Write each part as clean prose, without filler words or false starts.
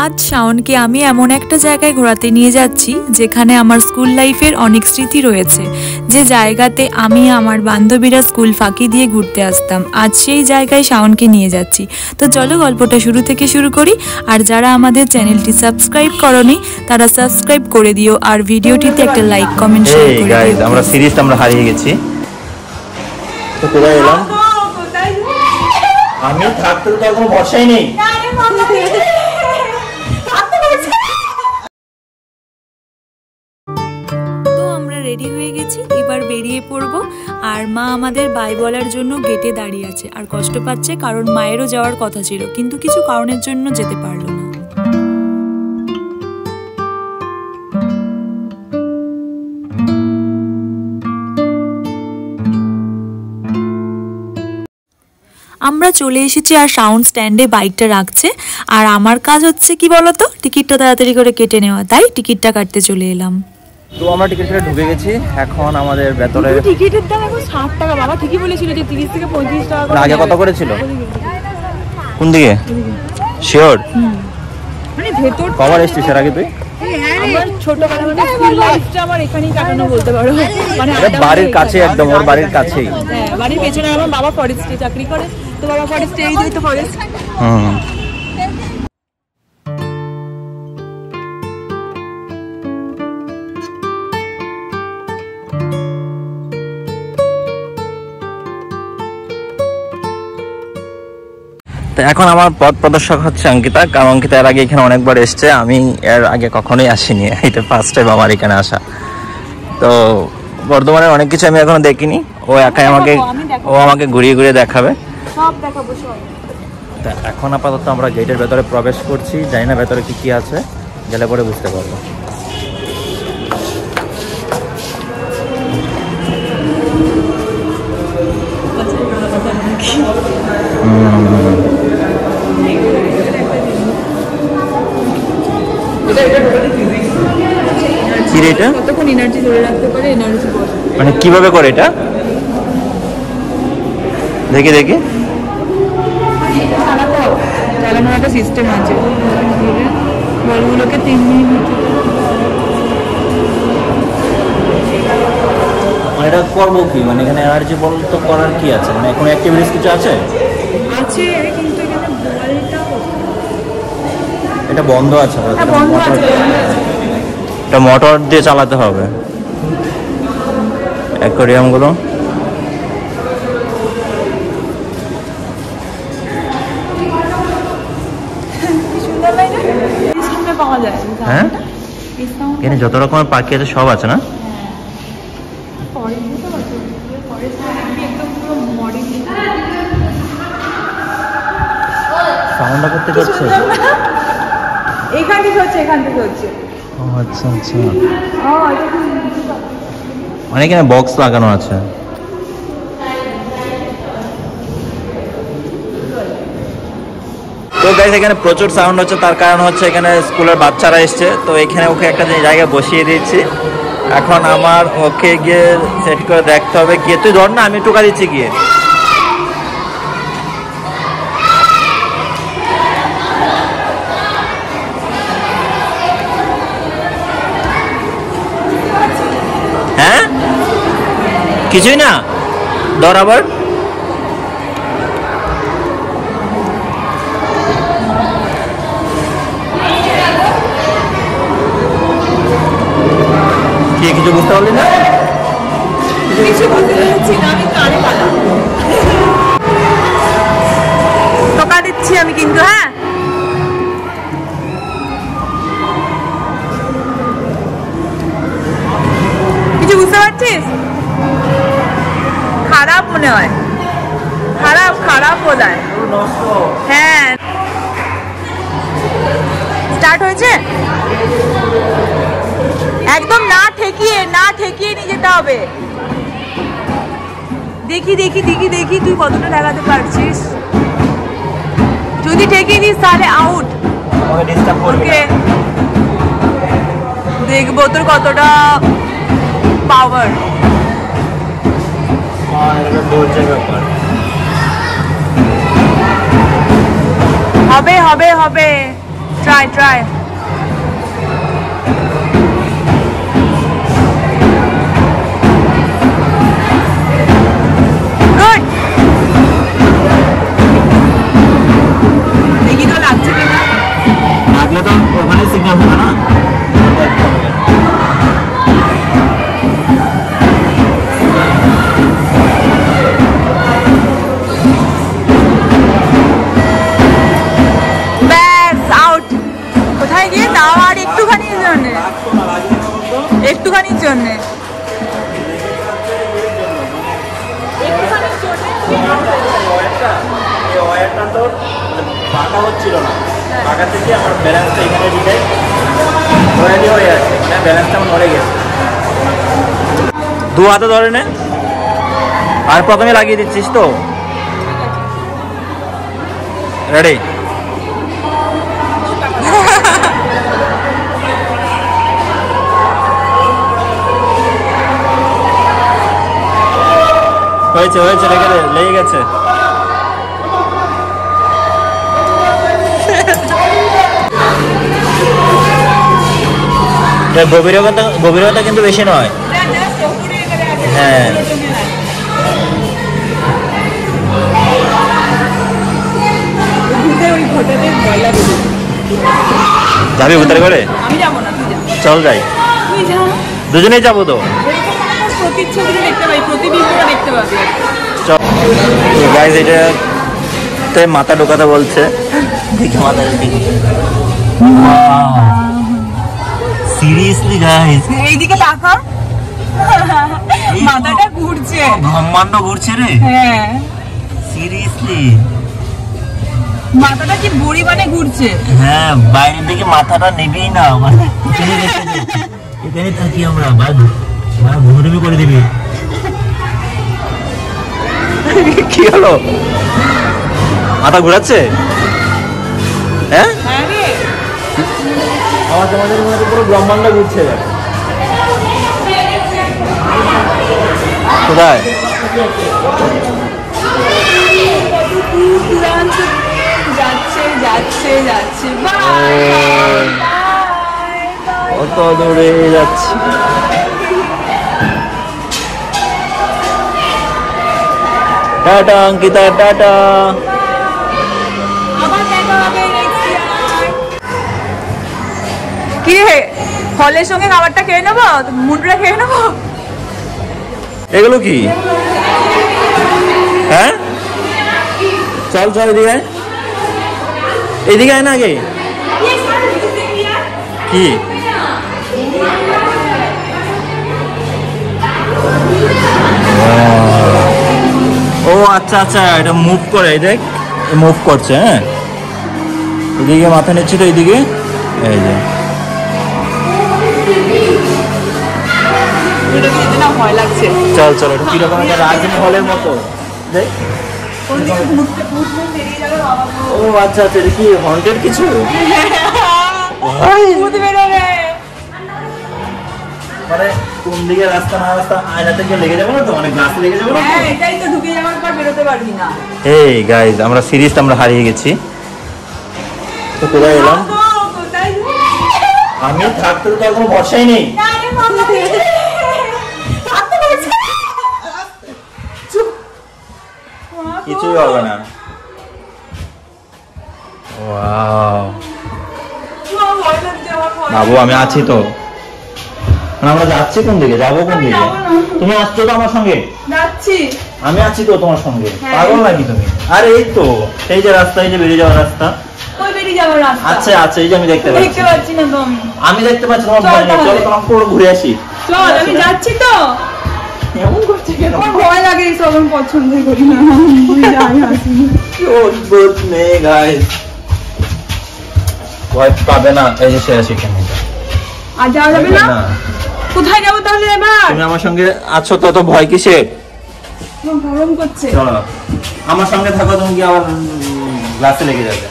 আজ শাওনকে আমি এমন একটা জায়গায় ঘোরাতে নিয়ে যাচ্ছি যেখানে আমার স্কুল লাইফের অনেক স্মৃতি রয়েছে, যে জায়গাতে আমি আমার বান্ধবীরা স্কুল ফাঁকি দিয়ে ঘুরতে আসতাম। আজ সেই জায়গায় শাওনকে নিয়ে যাচ্ছি। তো চলো গল্পটা শুরু থেকে শুরু করি। আর যারা আমাদের চ্যানেলটি সাবস্ক্রাইব করনি তারা সাবস্ক্রাইব করে দিও, আর ভিডিওটিতে একটা লাইক কমেন্ট শেয়ার করে দিও। আমরা সিরিজটা আমরা হারিয়ে গেছি। তো কোথায় এলাম? আমি থাকতে তো কোনো ভরসাই নেই। রেডি হয়ে গেছি, এবার বেরিয়ে পড়বো। আর মা আমাদের বাই বলার জন্য গেটে দাঁড়িয়ে আছে, আর কষ্ট পাচ্ছে কারণ মায়েরও যাওয়ার কথা ছিল কিন্তু কিছু কারণের জন্য যেতে পারলো না। আমরা চলে এসেছি আর সাউন্ড স্ট্যান্ডে বাইকটা রাখছে। আর আমার কাজ হচ্ছে কি বলতো, টিকিটটা তাড়াতাড়ি করে কেটে নেওয়া, তাই টিকিটটা কাটতে চলে এলাম। তো আমরা টিকিট কেটে ঢুকে গেছি। এখন আমাদের ভেতরে টিকিটের দাম এখন 60 টাকা। বাবা ঠিকই বলেছিল যে 30 থেকে 35 টাকা করে। আগে কত করেছিল? কোন দিকে? শিওর? মানে ভেতর কভার এসেছিস এর আগে তুই? আমার ছোটবেলা মানে স্কুল লাইফটা আমার এখানেই কাটানো বলতে পারো। মানে বাড়ির কাছে, একদম ওর বাড়ির কাছেই। হ্যাঁ, বাড়ির পেছনে আমার বাবা ফরেস্টে চাকরি করে, তো বাবা ফরেস্টে, এই যে তো ফরেস্ট। তো এখন আমার পথ প্রদর্শক হচ্ছে অঙ্কিতা, কারণ অঙ্কিতা এর আগে এখানে অনেকবার এসছে, আমি এর আগে কখনোই আসিনি, এটা ফার্স্ট টাইম আমার এখানে আসা। তো বর্ধমানের অনেক কিছু আমি এখনো দেখিনি, ও একাই আমাকে ঘুরিয়ে ঘুরিয়ে দেখাবে। সব দেখাবো সব। তা এখন আপাতত আমরা গেটের ভেতরে প্রবেশ করছি, জানি না ভেতরে কি কি আছে, গেলে পরে বুঝতে পারবো। কি রে এটা? কতক্ষণ এনার্জি ধরে রাখতে পারে, এনার্জি মানে কিভাবে করে এটা? দেখি দেখি। চালানোর একটা সিস্টেম আছে, বলগুলোকে 3 মিনিট। এটা করবো কি, মানে এখানে এনার্জি বল তো করার কি আছে, মানে এখন অ্যাক্টিভিটিস কিছু আছে? আছে কিন্তু এখানে বলটা এটা বন্ধ আছে, বন্ধ আছে। এটা মোটর দিয়ে চালাতে হবে অ্যাকোয়ারিয়াম গুলো। হ্যাঁ, এখানে যত রকমের পাখি আছে সব আছে না? সাউন্ডটা করতে হচ্ছে, এখান থেকে হচ্ছে, এখান থেকে হচ্ছে। ও আচ্ছা আচ্ছা, মানে এখানে বক্স লাগানো আছে। তো গাইস এখানে প্রচুর সাউন্ড হচ্ছে, তার কারণ হচ্ছে এখানে স্কুলের বাচ্চারা এসছে, তো এখানে ওকে একটা জায়গায় বসিয়ে দিয়েছি। এখন আমার ওকে গিয়ে সেট করে দেখতে হবে। গিয়ে তুই ধর না, আমি টোকা দিচ্ছি গিয়ে। হ্যাঁ, কিছুই না, ধর আবার। কিছু বুঝতে পারলি না? কিছু বুঝতে পারছি না, আমি কানে পালা টোকা দিচ্ছি আমি কিন্তু। হ্যাঁ, কিছু বুঝতে পারছিস? খারাপ মনে হয়, খারাপ খারাপ বোধহয়। হ্যাঁ, স্টার্ট হয়েছে। একদম না ঠেকিয়ে নিয়ে যেতে হবে। দেখি দেখি দেখি দেখি তুই কতটা লাগাতে পারছিস। যদি ঠেকিয়ে দিস তাহলে আউট। ওকে, দেখবো তোর কতটা পাওয়ার। হবে হবে হবে, ট্রাই try. Good. দেখি তো লাগছে কিনা। লাগলে তো ওখানে সিগন্যাল হবে না। কোথায় গিয়ে দাও আর একটুখানির জন্য, একটুখানির জন্য। পাকা হচ্ছিল না, পাকা থেকে আমার ব্যালেন্সটা এখানে দিতে ধরে হয়ে আছে, ব্যালেন্সটা আমার নড়ে গেছে। দু হাতে ধরে নে, আর প্রথমে লাগিয়ে দিচ্ছিস তো। রেডি? হয়েছে হয়েছে, লেগে গেছে। গভীরতা কিন্তু বেশি নয়। হ্যাঁ, যাবি ভিতরে করে? চল যাই, দুজনেই যাবো তো। গাইস এটাতে মাথা ঢোকাতে বলছে, দেখি মাথা ঢুকি। সিরিয়াসলি গাইস, এইদিকে তাকা, মাথাটা ঘুরছে, ব্রহ্মাণ্ড ঘুরছে রে। হ্যাঁ সিরিয়াসলি মাথাটা কি বড়ি বানে ঘুরছে। হ্যাঁ, বাইরের দিকে মাথাটা নেবেই না, মানে এখানে থাকি আমরা, ঘুরবি করে দিবি। কি হলো, মাথা ঘুরাচ্ছে? হ্যাঁ, আমার তোমাদের মধ্যে পুরো ব্রহ্মাণ্ড ঘুরছে। কোথায়? যাচ্ছে যাচ্ছে যাচ্ছে, কত দূরে যাচ্ছে। Tata Ankita, tata. কি হে, ফলের সঙ্গে খাবারটা খেয়ে নেবো, মুন্ডুটা খেয়ে নেবো। এগুলো কি? হ্যাঁ, চল চল এদিকে, এদিকে আয় না আগে। কি? ও আচ্ছা আচ্ছা, এটা মুভ করে, দেখ মুভ করছে। হ্যাঁ, এদিকে মাথা নিচ্ছি তো, এইদিকে এই যে। চল চল, এটা কিরকম একটা রাজমহলের মতো দেখ। ও আচ্ছা আচ্ছা, এটা কি হন্টেড কিছু? মানে কোন দিকে রাস্তা না রাস্তা আয়না থেকে লেগে যাবে না তো, মানে গ্লাসে লেগে যাবে না। হ্যাঁ, এটাই তো, ঢুকে যাওয়ার পর বেরোতে পারবি না। এই গাইস, আমরা সিরিজটা আমরা হারিয়ে গেছি তো। কোথায় এলাম আমি? থাকতে তো কোনো ভরসাই নেই। কিছুই হবে না। ওয়াও বাবু, আমি আছি তো। আমরা যাচ্ছি কোন দিকে, যাবো কোন দিকে? তুমি আসছো তো আমার সঙ্গে? যাচ্ছি, আমি আছি তো তোমার সঙ্গে। পাগল নাকি তুমি? আরে এই তো, এই যে রাস্তা, এই যে বেরিয়ে যাওয়ার রাস্তা। কই বেরিয়ে যাওয়ার রাস্তা? আচ্ছা আচ্ছা, এই যে আমি দেখতে পাচ্ছি। দেখতে পাচ্ছি না তো আমি দেখতে পাচ্ছি তোমার ভয় নেই। চলো তোমার পুরো ঘুরে আসি। চল, আমি যাচ্ছি তো। এমন করছে কেন? আমার ভয় লাগে, এই সব আমি পছন্দই করি না। যাই আসি। কি অদ্ভুত মেয়ে গাইস, ভয় পাবে না। এই যে সে আসে কেন? আর যাওয়া যাবে না? কোথায় যাবো তাহলে এবার? তুমি আমার সঙ্গে আছো তো, ভয় কিসে? গরম করছে। চলো আমার সঙ্গে থাকো, তুমি কি আবার গ্লাসে লেগে যাবে।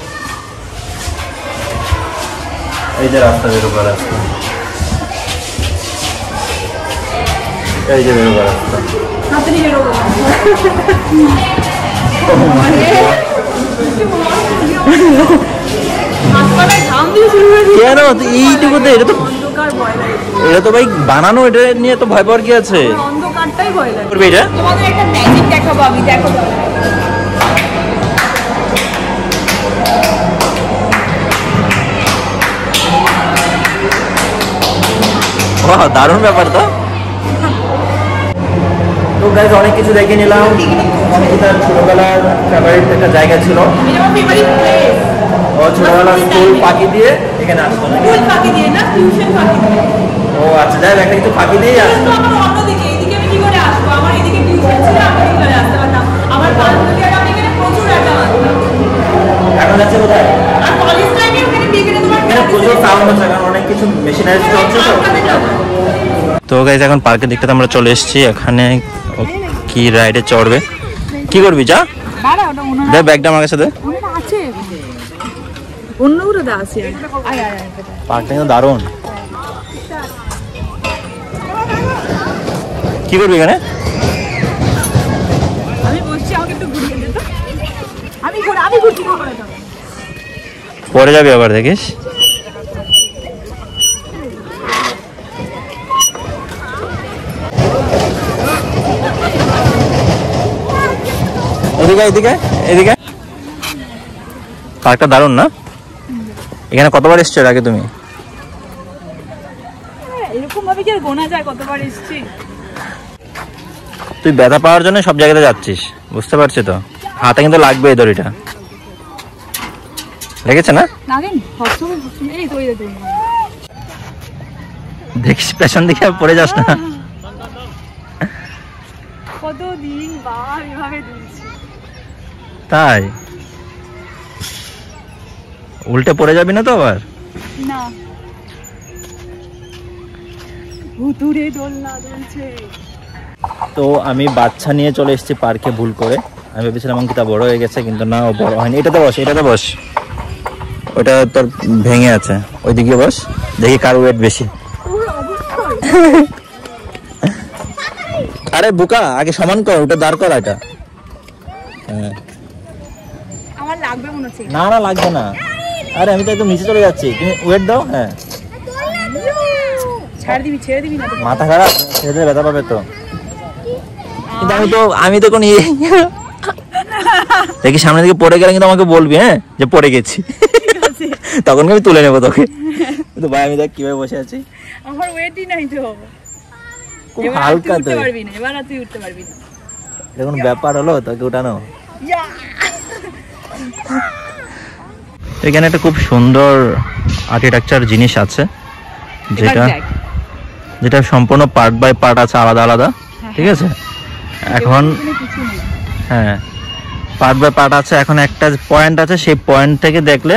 এই যে রাস্তা, বেরোবার রাস্তা, এই যে বেরোবার রাস্তা। তাড়াতাড়ি বেরোবো। হাত পায়ে ঘাম দিয়ে শুরু কেন এইটুকুতে? এটা তো অন্ধকার ভয় লাগে, এটা তো ভাই বানানো, এটা নিয়ে তো ভয় পাওয়ার কি আছে? অন্ধকারটাই ভয় লাগে। করবে এটা? তোমাদের একটা ম্যাজিক দেখাবো আমি, দেখো। বাহ, দারুণ ব্যাপার তো। তো গাইস অনেক কিছু দেখে নিলাম। অঙ্কিতার ছোটবেলার ফেভারিট একটা জায়গা ছিল, এটা আমার ফেভারিট প্লেস। ও ছোটবেলা স্কুল ফাঁকি দিয়ে এখানে আসতো। স্কুল ফাঁকি দিয়ে না, টিউশন ফাঁকি দিয়ে। ও আচ্ছা, যাই একটা কিছু ফাঁকি দিয়ে আসতো। তো আমার অন্যদিকে, এদিকে আমি কি করে আসবো? আমার এদিকে টিউশন ছিল, আমি কি করে আসতে পারতাম? আমার বান্ধবী আর আমি এখানে প্রচুর আড্ডা মারতাম। এখন যাচ্ছে কোথায়? আর কলেজ টাইমে ওখানে বিকেলে তোমার এখানে প্রচুর সাউন্ড হচ্ছে, কারণ অনেক কিছু মেশিনারিজ হচ্ছে তো। তো গাইস এখন পার্কের দিকটাতে আমরা চলে এসেছি। এখানে কি রাইডে চড়বে? কি করবি যা? বাড়া ওটা ওনারা দে ব্যাগটা আমার কাছে দে। ওনারা আছে, অন্যগুলো দা আছে। আয় আয় আয়। পার্কটা কিন্তু দারুণ। কি করবি এখানে? আমি বসছি, আমাকে একটু ঘুরিয়ে দে তো। আমি ঘুরছি না করে দাও। পরে যাবি আবার, দেখিস। এদিকে এদিকে এদিকে। পার্কটা দারুণ না? এখানে কতবার এসছো এর আগে তুমি? এরকম ভাবে কি আর গোনা যায় কতবার এসেছি? তুই ব্যথা পাওয়ার জন্য সব জায়গাতে যাচ্ছিস, বুঝতে পারছি তো। হাতে কিন্তু লাগবে এই দড়িটা, লেগেছে না? লাগেনি, এই তো এই তো। দেখিস পেছন দিকে পড়ে যাস না। কতদিন বার এভাবে দিয়েছি। তাই উল্টে পড়ে যাবি না তো আবার? না, ভুতুরে দোলনা দুলছে। তো আমি বাচ্চা নিয়ে চলে এসেছি পার্কে ভুল করে। আমি ভেবেছিলাম অঙ্কিতা বড় হয়ে গেছে, কিন্তু না, ও বড় হয়নি। এটাতে বস, এটাতে বস। ওটা তোর ভেঙে আছে, ওইদিকে বস, দেখি কার ওয়েট বেশি। আরে বুকা, আগে সমান কর, ওটা দাঁড় কর এটা। হ্যাঁ, আমার লাগবে মনে হচ্ছে। না না লাগবে না। আরে আমি তো একদম নিচে চলে যাচ্ছি, তুমি ওয়েট দাও। হ্যাঁ, ছেড়ে দিবি না তো? মাথা খারাপ, ছেড়ে দিলে ব্যথা পাবে তো। কিন্তু আমি তো কোন দেখি সামনের দিকে পড়ে গেলে কিন্তু আমাকে বলবি, হ্যাঁ, যে পড়ে গেছি। তখন আমি তুলে নেবো তোকে। কিন্তু ভাই আমি দেখ কিভাবে বসে আছি। আমার ওয়েটই নাই তো। খুব হালকা তো। এবার তুই উঠতে পারবি না। এটা কোনো ব্যাপার হলো তোকে উঠানো? এখানে একটা খুব সুন্দর আর্কিটেকচার জিনিস আছে, যেটা সম্পূর্ণ পার্ট বাই পার্ট আছে, আলাদা আলাদা। ঠিক আছে, এখন হ্যাঁ পার্ট বাই পার্ট আছে। এখন একটা পয়েন্ট আছে, সেই পয়েন্ট থেকে দেখলে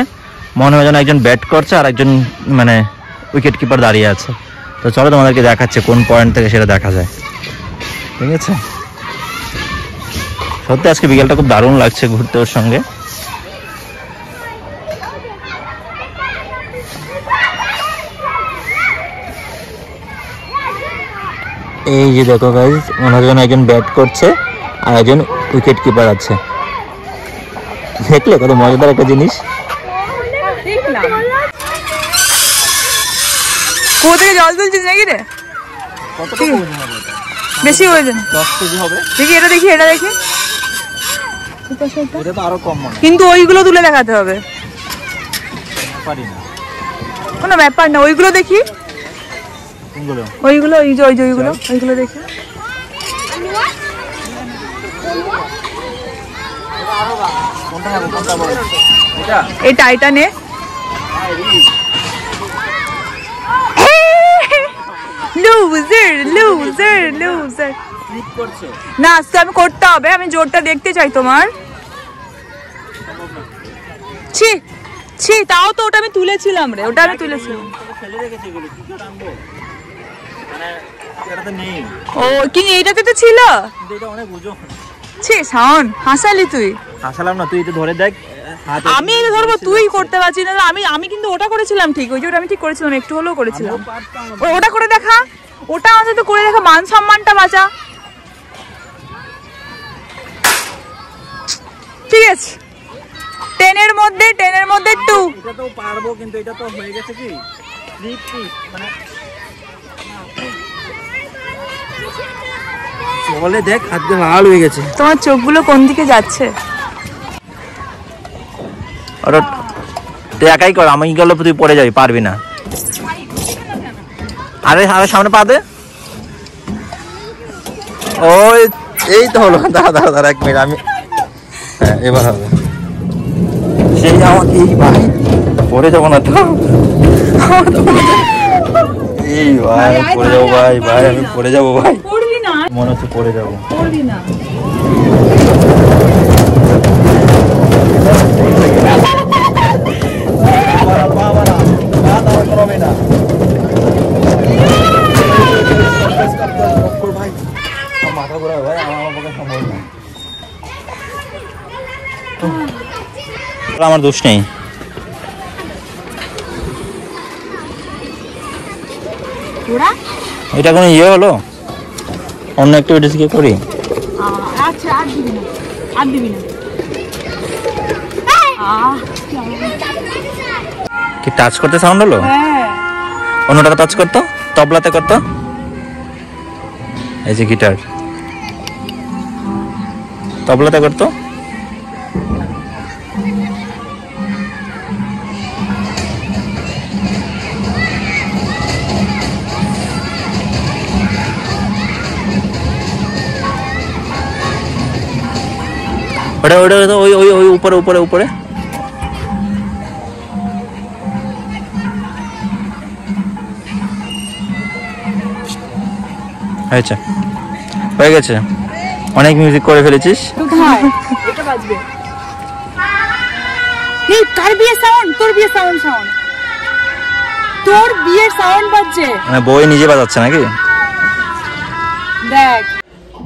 মনে হয় যেন একজন ব্যাট করছে আর একজন মানে উইকেট কিপার দাঁড়িয়ে আছে। তো চলো তোমাদেরকে দেখাচ্ছে কোন পয়েন্ট থেকে সেটা দেখা যায়। ঠিক আছে, সত্যি আজকে বিকেলটা খুব দারুণ লাগছে ঘুরতে ওর সঙ্গে। এই যে দেখো গাইস, ওনার জন্য একজন ব্যাট করছে আর একজন উইকেট কিপার আছে। দেখলে কত মজাদার একটা জিনিস। কোথা থেকে জল তুলছিস নাকি রে? বেশি হয়ে যায়, 10 কেজি হবে। দেখি এটা, দেখি এটা, দেখি। এটা তো আরো কম মনে কিন্তু ওইগুলো তুলে দেখাতে হবে। পারি না, কোনো ব্যাপার না, ওইগুলো দেখি। কোনগুলো? ওইগুলো, ওই যে ওইগুলো দেখি। এটা নে। লুজার। না আজকে আমি করতে হবে, আমি জোরটা দেখতে চাই তোমার। ছি, তাও তো ওটা আমি তুলেছিলাম রে, ওটা আমি তুলেছিলাম। ও কি এইটাতে তো ছিল? ছি শাওন, হাসালি তুই। হাসালাম না, তুই তো ধরে দেখ। আমি ধরবো, তুই করতে পারছিস না। আমি কিন্তু ওটা করেছিলাম ঠিক, ওই যে ওটা আমি ঠিক করেছিলাম, একটু হলেও করেছিলাম। ওটা করে দেখা, ওটা অন্তত করে দেখা, মান সম্মানটা বাঁচা। ঠিক আছে, 10 এর মধ্যে 2। এটা তো পারবো, কিন্তু এটা তো হয়ে গেছে কি মানে বলে দেখ হাতে লাল হয়ে গেছে। তোমার চোখগুলো কোন দিকে যাচ্ছে? ওটা তুই একাই কর, আমি গেলে তুই পড়ে যাবি, পারবি না। আরে আরে সামনে পা দে। ওই এই তো হলো। দাঁড়া 1 মিনিট, আমি হ্যাঁ এবার হবে। সেই আমার এই ভাই পড়ে যাবো না তো? এই ভাই পড়ে যাবো ভাই আমি পড়ে যাবো ভাই। পড়বি না, মনে হচ্ছে পড়ে যাবো। পড়বি না। মাথা ঘোরা ভাই, আমার পক্ষে সম্ভব না। আমার দোষ নেই। এটা কোনো ইয়ে হলো? অন্য অ্যাক্টিভিটিস কি করি? আচ্ছা আর দিবি না। কি টাচ করতে সাউন্ড হলো? হ্যাঁ, অন্যটাকে টাচ করতো, তবলাতে করতো। এই যে গিটার, তবলাতে করতো। ওটা ওই ওই ওই উপরে উপরে উপরে। আচ্ছা হয়ে গেছে, অনেক মিউজিক করে ফেলেছিস। এটা বাজবে। এই কার বিয়ের সাউন্ড? তোর বিয়ের সাউন্ড তোর বিয়ের সাউন্ড বাজছে। মানে বই নিজে বাজাচ্ছে নাকি? দেখ।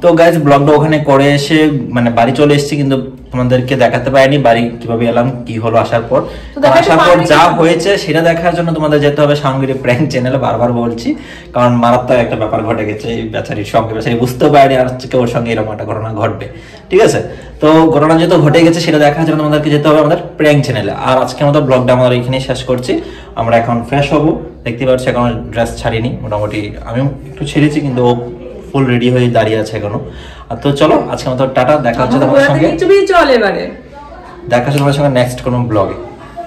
তো গাইজ ব্লগটা ওখানে করে এসে মানে বাড়ি চলে এসেছি, কিন্তু তোমাদেরকে দেখাতে পারিনি বাড়ি কিভাবে এলাম, কি হলো আসার পর। আসার পর যা হয়েছে সেটা দেখার জন্য তোমাদের যেতে হবে শাওনগিরি প্র্যাঙ্ক চ্যানেলে। বারবার বলছি, কারণ মারাত্মক একটা ব্যাপার ঘটে গেছে এই বেচারির সঙ্গে। বেচারি বুঝতে পারেনি আর হচ্ছে ওর সঙ্গে এরকম একটা ঘটনা ঘটবে, ঠিক আছে? তো ঘটনা যেহেতু ঘটে গেছে সেটা দেখার জন্য তোমাদেরকে যেতে হবে আমাদের প্র্যাঙ্ক চ্যানেলে। আর আজকের মতো ব্লগটা আমরা এখানেই শেষ করছি। আমরা এখন ফ্রেশ হবো, দেখতে পাচ্ছি এখন ড্রেস ছাড়িনি, মোটামুটি আমিও একটু ছেড়েছি, কিন্তু ও ফুল রেডি হয়ে দাঁড়িয়ে আছে এখনো। আর তো চলো আজকে মতো টাটা, দেখা হচ্ছে তোমাদের সঙ্গে। চল এবারে দেখা হচ্ছে তোমাদের সঙ্গে নেক্সট কোনো ব্লগে।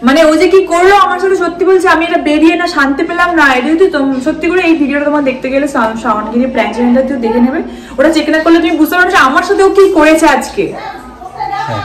মানে ও যে কি করলো আমার সাথে, সত্যি বলছি আমি এটা বেরিয়ে না শান্তি পেলাম না। এটা তুই সত্যি করে এই ভিডিওটা তোমার দেখতে গেলে শাওনগিরি প্র্যাঙ্ক চ্যানেলটা তুই দেখে নেবে। ওটা চেক না করলে তুমি বুঝতে পারছো আমার সাথে ও কি করেছে আজকে। হ্যাঁ।